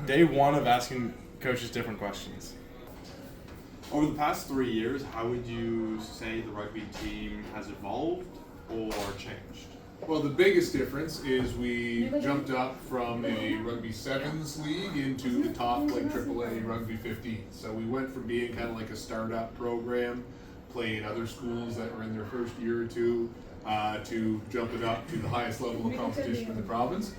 day one of asking coaches different questions. Over the past 3 years, how would you say the rugby team has evolved or changed? Well, the biggest difference is we jumped up from a rugby sevens league into the top like AAA rugby 15. So we went from being kind of like a startup program, playing other schools that were in their first year or two, to jumping up to the highest level of competition in the province.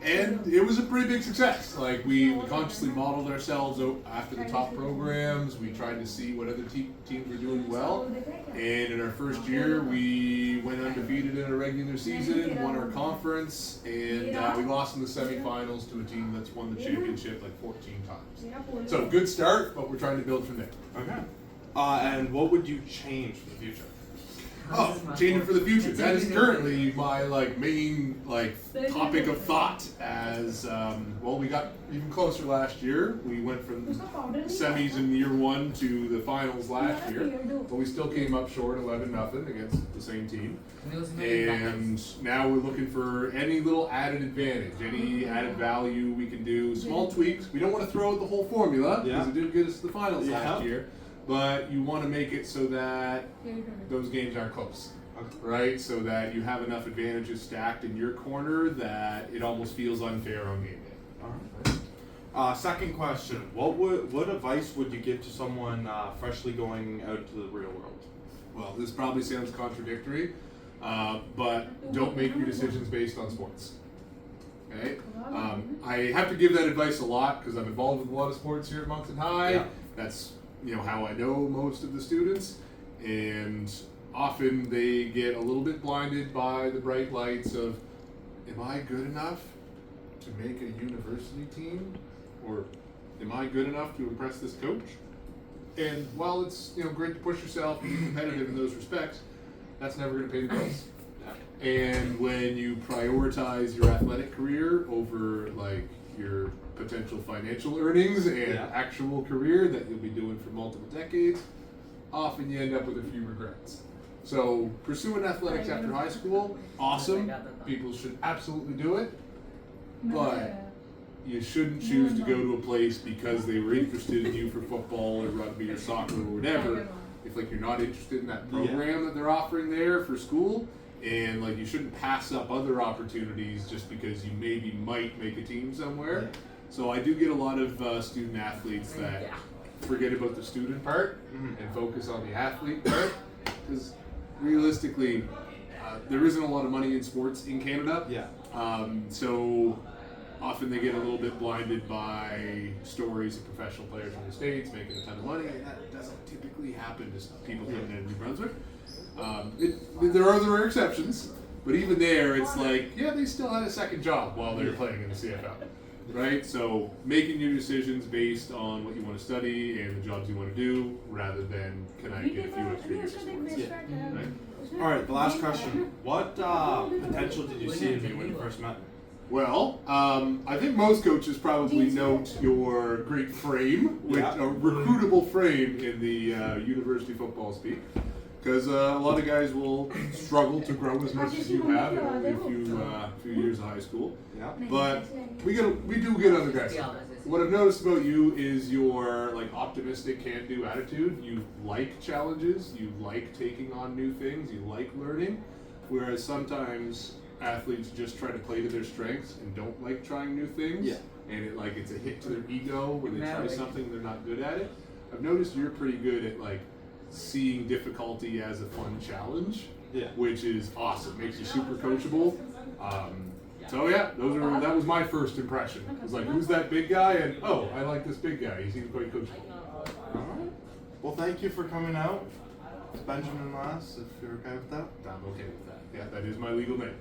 And it was a pretty big success. Like we consciously modeled ourselves after the top programs. We tried to see what other teams were doing well. And in our first year, we went undefeated in a regular season, won our conference, and we lost in the semifinals to a team that's won the championship like 14 times. So good start, but we're trying to build from there. Okay. And what would you change for the future? Oh, changing for the future. That is currently my main topic of thought. As well, we got even closer last year. We went from semis in year one to the finals last year, but we still came up short 11-0 against the same team. And now we're looking for any little added advantage, any added value we can do. Small tweaks. We don't want to throw out the whole formula because it didn't get us to the finals last year. But you want to make it so that those games aren't close, right? So that you have enough advantages stacked in your corner that it almost feels unfair on game day. All right. Second question: what advice would you give to someone freshly going out into the real world? Well, this probably sounds contradictory, but don't make your decisions based on sports. Okay? I have to give that advice a lot because I'm involved with a lot of sports here at Moncton High. Yeah. That's how I know most of the students, and often they get a little bit blinded by the bright lights of, am I good enough to make a university team? Or am I good enough to impress this coach? And while it's great to push yourself and be competitive in those respects, that's never going to pay the bills. And when you prioritize your athletic career over your potential financial earnings and actual career that you'll be doing for multiple decades, often you end up with a few regrets. So pursuing athletics after high school, awesome. People should absolutely do it, but you shouldn't choose to go to a place because they were interested in you for football or rugby or soccer or whatever. If you're not interested in that program that they're offering there for school, and you shouldn't pass up other opportunities just because you might make a team somewhere. So I do get a lot of student athletes that forget about the student part and focus on the athlete part, because realistically there isn't a lot of money in sports in Canada. So often they get a little bit blinded by stories of professional players from the States making a ton of money, and that doesn't typically happen to people living in New Brunswick. There are other exceptions, but even there, it's they still had a second job while they were playing in the CFL, right? So making your decisions based on what you want to study and the jobs you want to do, rather than can I get a few extra years of sports? Right? All right, the last question: what potential did you see in me when you first met me? Well, I think most coaches probably note your great frame, with a recruitable frame in the university football speak. Because a lot of guys will struggle to grow as much as you have in only a few years of high school. But we do get other guys. What I've noticed about you is your optimistic, can-do attitude. You like challenges. You like taking on new things. You like learning. Whereas sometimes athletes just try to play to their strengths and don't like trying new things. And it's a hit to their ego when they try something they're not good at it. I've noticed you're pretty good at seeing difficulty as a fun challenge, which is awesome. Makes you super coachable. That was my first impression. It was who's that big guy? And I like this big guy. He seems quite coachable. All right. Well, thank you for coming out. It's Benjamin Lass, if you're okay with that. I'm okay with that. Yeah, that is my legal name.